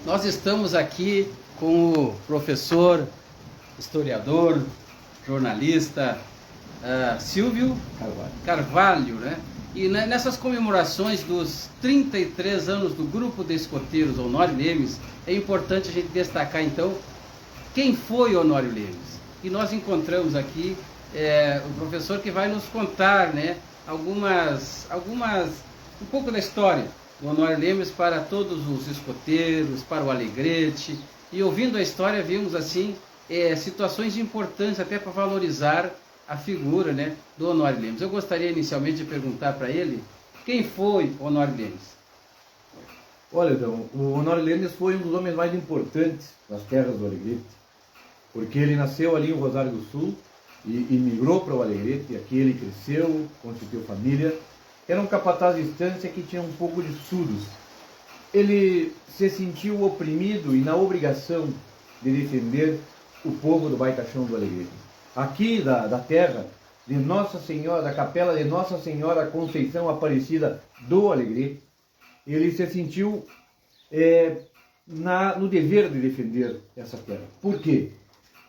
Nós estamos aqui com o professor, historiador, jornalista Silvio Carvalho, né? E nessas comemorações dos 33 anos do Grupo de Escoteiros Honório Lemes, é importante a gente destacar então quem foi Honório Lemes. E nós encontramos aqui o professor que vai nos contar, né, um pouco da história do Honório Lemes para todos os escoteiros, para o Alegrete. E ouvindo a história, vimos assim situações importantes até para valorizar a figura, né, do Honório Lemes. Eu gostaria inicialmente de perguntar para ele quem foi Honório Lemes. Olha, então, o Honório Lemes foi um dos homens mais importantes das terras do Alegrete, porque ele nasceu ali em Rosário do Sul e migrou para o Alegrete. Aqui ele cresceu, constituiu família. Era um capataz de estância que tinha um pouco de estudos. Ele se sentiu oprimido e na obrigação de defender o povo do Baixão do Alegrete. Aqui da terra de Nossa Senhora, da capela de Nossa Senhora Conceição Aparecida do Alegrete, ele se sentiu no dever de defender essa terra. Por quê?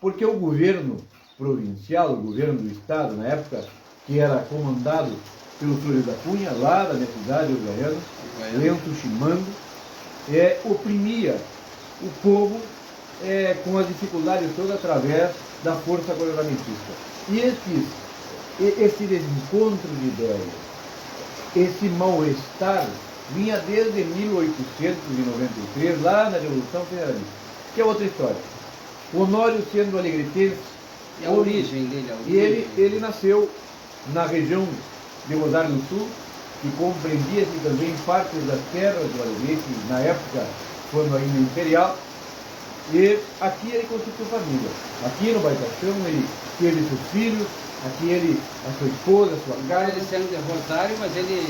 Porque o governo provincial, o governo do estado, na época, que era comandado pelo Flores da Cunha, lá da minha cidade, Uruguaiana, Lento Chimango, oprimia o povo com as dificuldades todas através da força governamentista. E esse desencontro de ideias, esse mal-estar, vinha desde 1893, lá na Revolução Federalista, que é outra história. O Honório, sendo alegretense, E a origem dele? Ele nasceu na região de Rosário do Sul, que compreendia-se também partes das terras do Alegrete, na época, quando ainda imperial, e aqui ele constituiu família. Aqui no Baixão ele teve seus filhos, aqui a sua esposa, a sua casa. Ele sendo de Rosário, mas ele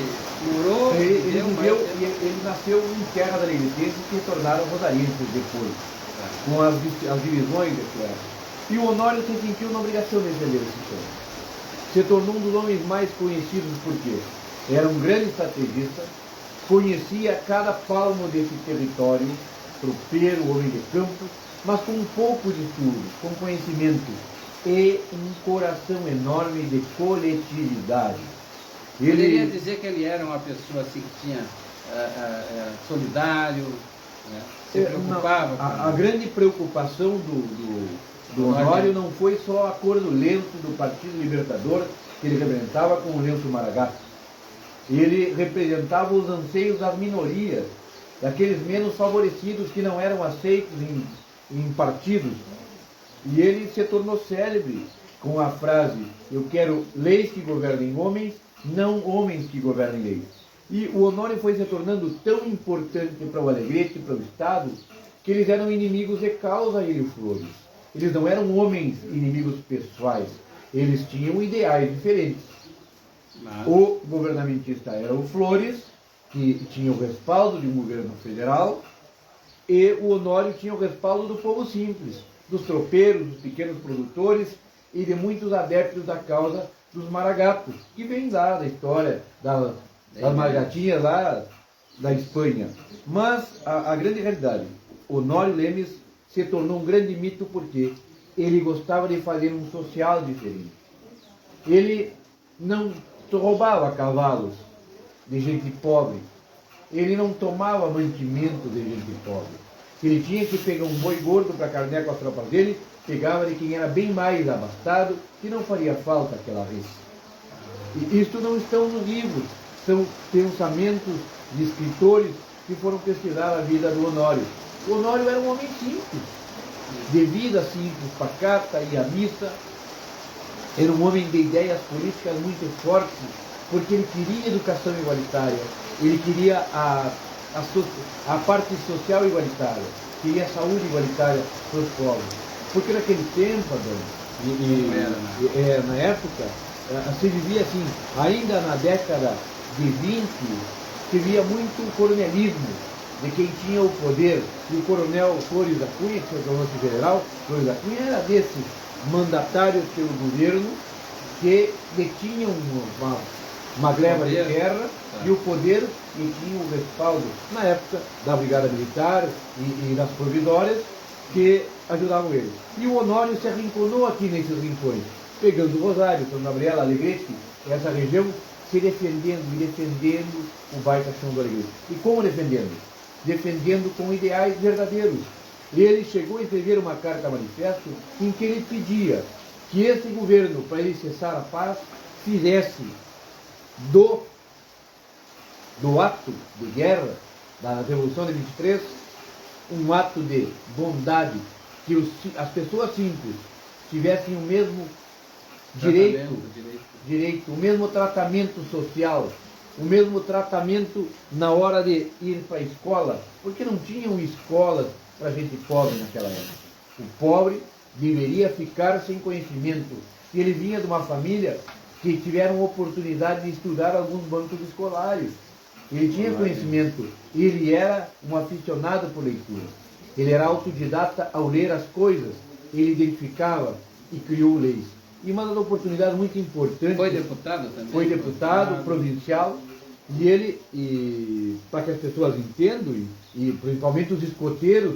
morou, ele nasceu em terra da Alegretense que se tornaram rosarienses depois, com as divisões da terra. E o Honório se sentiu na obrigação de defender esse povo. Se tornou um dos homens mais conhecidos porque era um grande estrategista, conhecia cada palmo desse território, tropeiro, homem de campo, mas com um pouco de estudo, com conhecimento e um coração enorme de coletividade. Poderia dizer que ele era uma pessoa assim que tinha solidário, né? Se preocupava. A grande preocupação do Honório não foi só a cor do lenço do Partido Libertador que ele representava com o lenço maragato. Ele representava os anseios das minorias, daqueles menos favorecidos que não eram aceitos em partidos. E ele se tornou célebre com a frase: eu quero leis que governem homens, não homens que governem leis. E o Honório foi se tornando tão importante para o Alegrete, para o Estado, que eles eram inimigos de causa, ele e Flores. Eles não eram homens inimigos pessoais, eles tinham ideais diferentes. O governamentista era o Flores, que tinha o respaldo de um governo federal, e o Honório tinha o respaldo do povo simples, dos tropeiros, dos pequenos produtores e de muitos adeptos da causa dos maragatos, que vem lá da história das maragatinhas lá da Espanha. Mas a grande realidade, Honório Lemes se tornou um grande mito porque ele gostava de fazer um social diferente. Ele não roubava cavalos de gente pobre, ele não tomava mantimento de gente pobre. Se ele tinha que pegar um boi gordo para carnear com as tropas dele, pegava de quem era bem mais abastado, que não faria falta aquela vez. E isto não estão nos livros, são pensamentos de escritores que foram pesquisar a vida do Honório. O Honório era um homem simples, de vida simples, pacata, ia à missa. Era um homem de ideias políticas muito fortes, porque ele queria educação igualitária, ele queria a parte social igualitária, queria a saúde igualitária para os povos. Porque naquele tempo, na época, se vivia assim, ainda na década de 20, se via muito coronelismo de quem tinha o poder. E o coronel Flores da Cunha, que foi o nosso general, Flores da Cunha, era desses mandatários pelo governo que detinham uma gleba de Poder. guerra e o poder e tinha o respaldo, na época, da Brigada Militar e das provisórias que ajudavam ele. E o Honório se arrinconou aqui nesses rincões, pegando o Rosário, São Gabriel, Alegrete, essa região, se defendendo e defendendo o baita chão do Alegrete. E como defendendo? Defendendo com ideais verdadeiros. Ele chegou a escrever uma carta manifesto em que ele pedia que esse governo, para ele cessar a paz, fizesse do ato de guerra da Revolução de 23 um ato de bondade, que as pessoas simples tivessem o mesmo direito, o mesmo tratamento social, o mesmo tratamento na hora de ir para a escola, porque não tinham escolas para gente pobre naquela época. O pobre deveria ficar sem conhecimento. Ele vinha de uma família que tiveram oportunidade de estudar alguns bancos escolares. Ele tinha conhecimento, ele era um aficionado por leitura. Ele era autodidata ao ler as coisas, ele identificava e criou leis. E uma das oportunidades muito importantes... Foi deputado também? Foi deputado provincial, e ele, para que as pessoas entendam, e principalmente os escoteiros,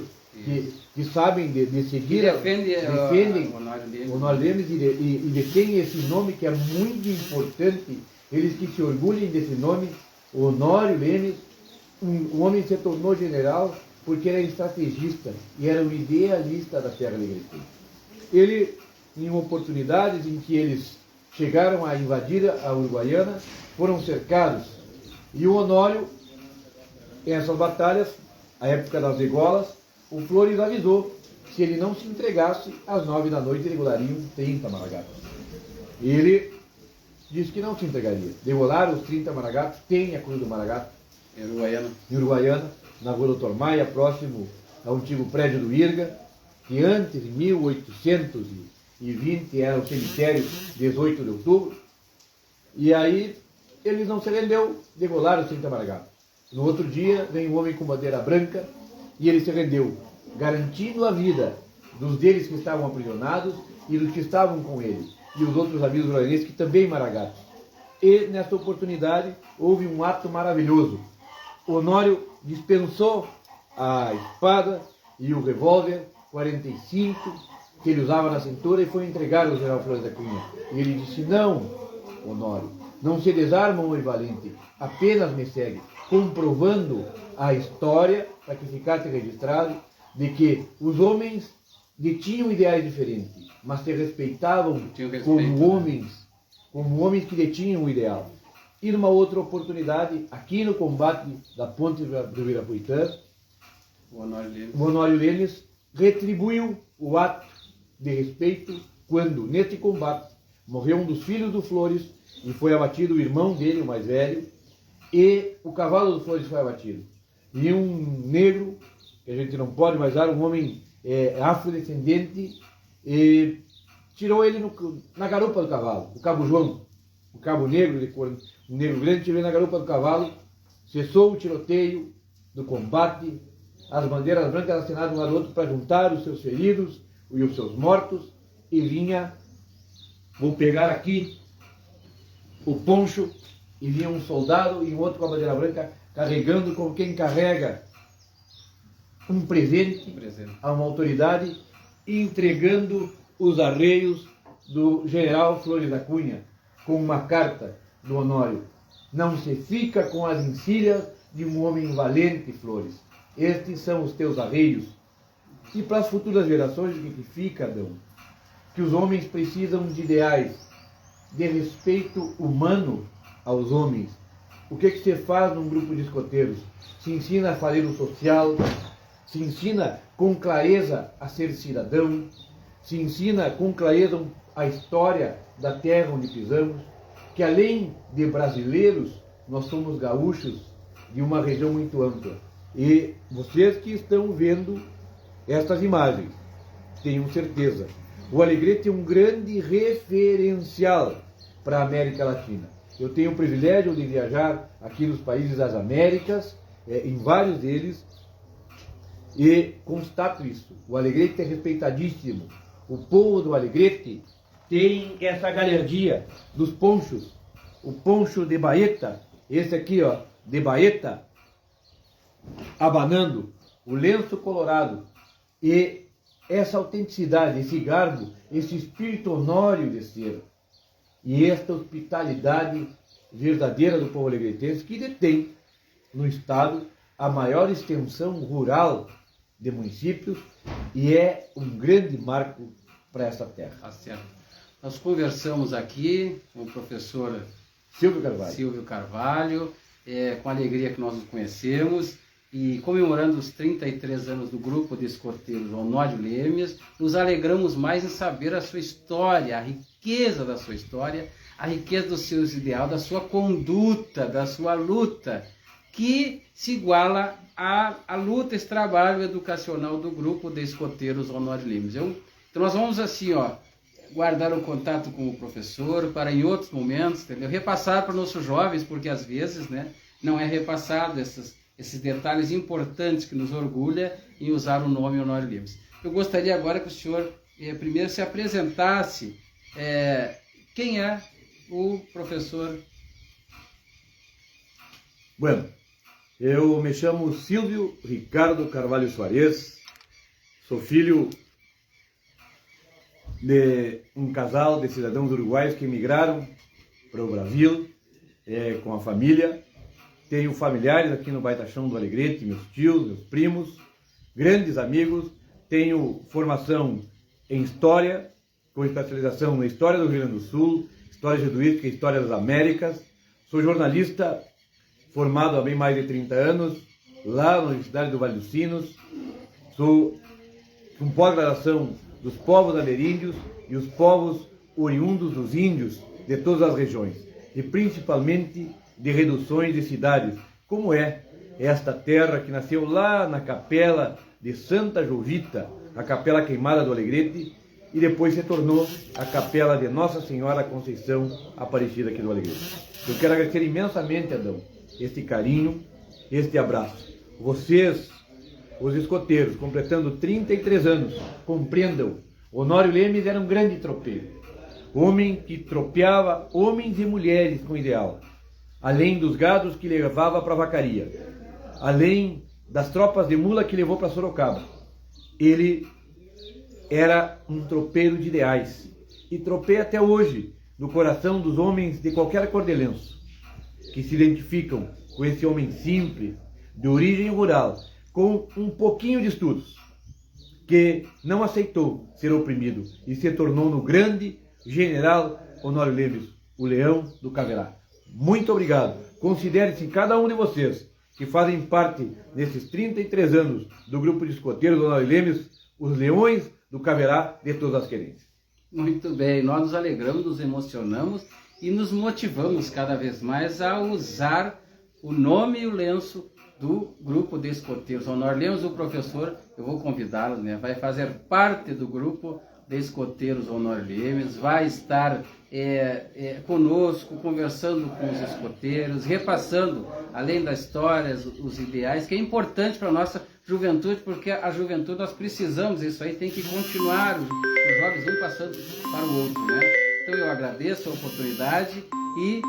que sabem de seguir, defendem o Honório Lemes e detêm esse nome que é muito importante, eles que se orgulhem desse nome. O Honório Lemes, um homem que se tornou general porque era estrategista e era um idealista da Terra Alegrete. Ele, em oportunidades em que eles chegaram a invadir a Uruguaiana, foram cercados. E o Honório, nessas batalhas, a época das degolas, o Flores avisou que se ele não se entregasse, às 9 da noite degolariam 30 maragatos. Ele disse que não se entregaria. Degolaram os 30 maragatos, tem a Cruz do Maragato. Em Uruguaiana. Em Uruguaiana, na rua Doutor Maia, próximo ao antigo prédio do IRGA, que antes, em 1820, era o cemitério 18 de outubro. E aí, eles não se rendeu, degolaram os 30 maragatos. No outro dia, vem um homem com bandeira branca, e ele se rendeu, garantindo a vida dos deles que estavam aprisionados e dos que estavam com ele, e os outros amigos uruguaianos que também maragatos. E, nessa oportunidade, houve um ato maravilhoso. O Honório dispensou a espada e o revólver 45 que ele usava na cintura e foi entregar ao general Flores da Cunha. E ele disse: não, Honório, não se desarma, homem valente, apenas me segue, comprovando a história, para que ficasse registrado, de que os homens detinham ideais diferentes, mas se respeitavam como homens que detinham o ideal. E numa outra oportunidade, aqui no combate da ponte do Virapuitã, o Honório Lemes retribuiu o ato de respeito quando, neste combate, morreu um dos filhos do Flores e foi abatido o irmão dele, o mais velho, e o cavalo do Flores foi abatido. E um negro, que a gente não pode mais dar, um homem afrodescendente, tirou ele na garupa do cavalo, o Cabo João, o cabo negro, um negro grande, tirou ele na garupa do cavalo, cessou o tiroteio do combate, as bandeiras brancas assinadas um ao outro para juntar os seus feridos e os seus mortos, e vinha, vou pegar aqui o poncho, e vinha um soldado e um outro com a bandeira branca, carregando como quem carrega um presente a uma autoridade, e entregando os arreios do general Flores da Cunha, com uma carta do Honório: não se fica com as encilhas de um homem valente, Flores. Estes são os teus arreios. E para as futuras gerações, o que fica, Adão? Que os homens precisam de ideais, de respeito humano aos homens. O que se faz num grupo de escoteiros? Se ensina a fazer o social, se ensina com clareza a ser cidadão, se ensina com clareza a história da terra onde pisamos, que além de brasileiros, nós somos gaúchos de uma região muito ampla. E vocês que estão vendo estas imagens, tenham certeza, o Alegrete é um grande referencial para a América Latina. Eu tenho o privilégio de viajar aqui nos países das Américas, em vários deles, e constato isso. O Alegrete é respeitadíssimo. O povo do Alegrete tem essa galhardia dos ponchos, o poncho de baeta, esse aqui, ó, de baeta, abanando, o lenço colorado, e essa autenticidade, esse garbo, esse espírito honório de ser, e esta hospitalidade verdadeira do povo alegretense, que detém no estado a maior extensão rural de municípios e é um grande marco para essa terra. Tá certo. Nós conversamos aqui com o professor Silvio Carvalho, com a alegria que nós nos conhecemos, e comemorando os 33 anos do grupo de escoteiros Honório Lemes, nos alegramos mais em saber a sua história, a riqueza da sua história, a riqueza dos seus ideais, da sua conduta, da sua luta, que se iguala à luta, esse trabalho educacional do grupo de escoteiros Honório Lemes. Então nós vamos assim, ó, guardar o contato com o professor para em outros momentos, entendeu? Repassar para nossos jovens, porque às vezes, né, não é repassado esses detalhes importantes que nos orgulha em usar o nome Honório Lemes. Eu gostaria agora que o senhor primeiro se apresentasse. Quem é o professor? Bueno, eu me chamo Silvio Ricardo Carvalho Soares, sou filho de um casal de cidadãos uruguaios que emigraram para o Brasil com a família. Tenho familiares aqui no Baitachão do Alegrete, meus tios, meus primos, grandes amigos. Tenho formação em História, com especialização na História do Rio Grande do Sul, História Jesuítica e História das Américas. Sou jornalista formado há bem mais de 30 anos, lá na Universidade do Vale dos Sinos. Sou com pós-graduação dos povos ameríndios e os povos oriundos dos índios de todas as regiões, e principalmente de reduções de cidades, como é esta terra que nasceu lá na capela de Santa Jovita, a capela queimada do Alegrete, e depois se tornou a capela de Nossa Senhora Conceição Aparecida aqui do Alegrete. Eu quero agradecer imensamente, Adão, este carinho, este abraço. Vocês, os escoteiros, completando 33 anos, compreendam, Honório Lemes era um grande tropeiro, homem que tropeava homens e mulheres com ideal, além dos gados que levava para a vacaria, além das tropas de mula que levou para Sorocaba. Ele era um tropeiro de ideais e tropeia até hoje no coração dos homens de qualquer cor de lenço, que se identificam com esse homem simples, de origem rural, com um pouquinho de estudos, que não aceitou ser oprimido e se tornou no grande general Honório Lemes, o Leão do Caverá. Muito obrigado. Considere-se cada um de vocês que fazem parte desses 33 anos do grupo de escoteiros Honório Lemes, os Leões do Caverá de todas as querências. Muito bem, nós nos alegramos, nos emocionamos e nos motivamos cada vez mais a usar o nome e o lenço do grupo de escoteiros Honório Lemes. O professor, eu vou convidá-lo, né, vai fazer parte do grupo de escoteiros Honório Lemes, vai estar conosco, conversando com os escoteiros, repassando, além das histórias, os ideais, que é importante para a nossa juventude, porque a juventude nós precisamos, isso aí tem que continuar, os jovens vão passando para o outro, né? Então eu agradeço a oportunidade e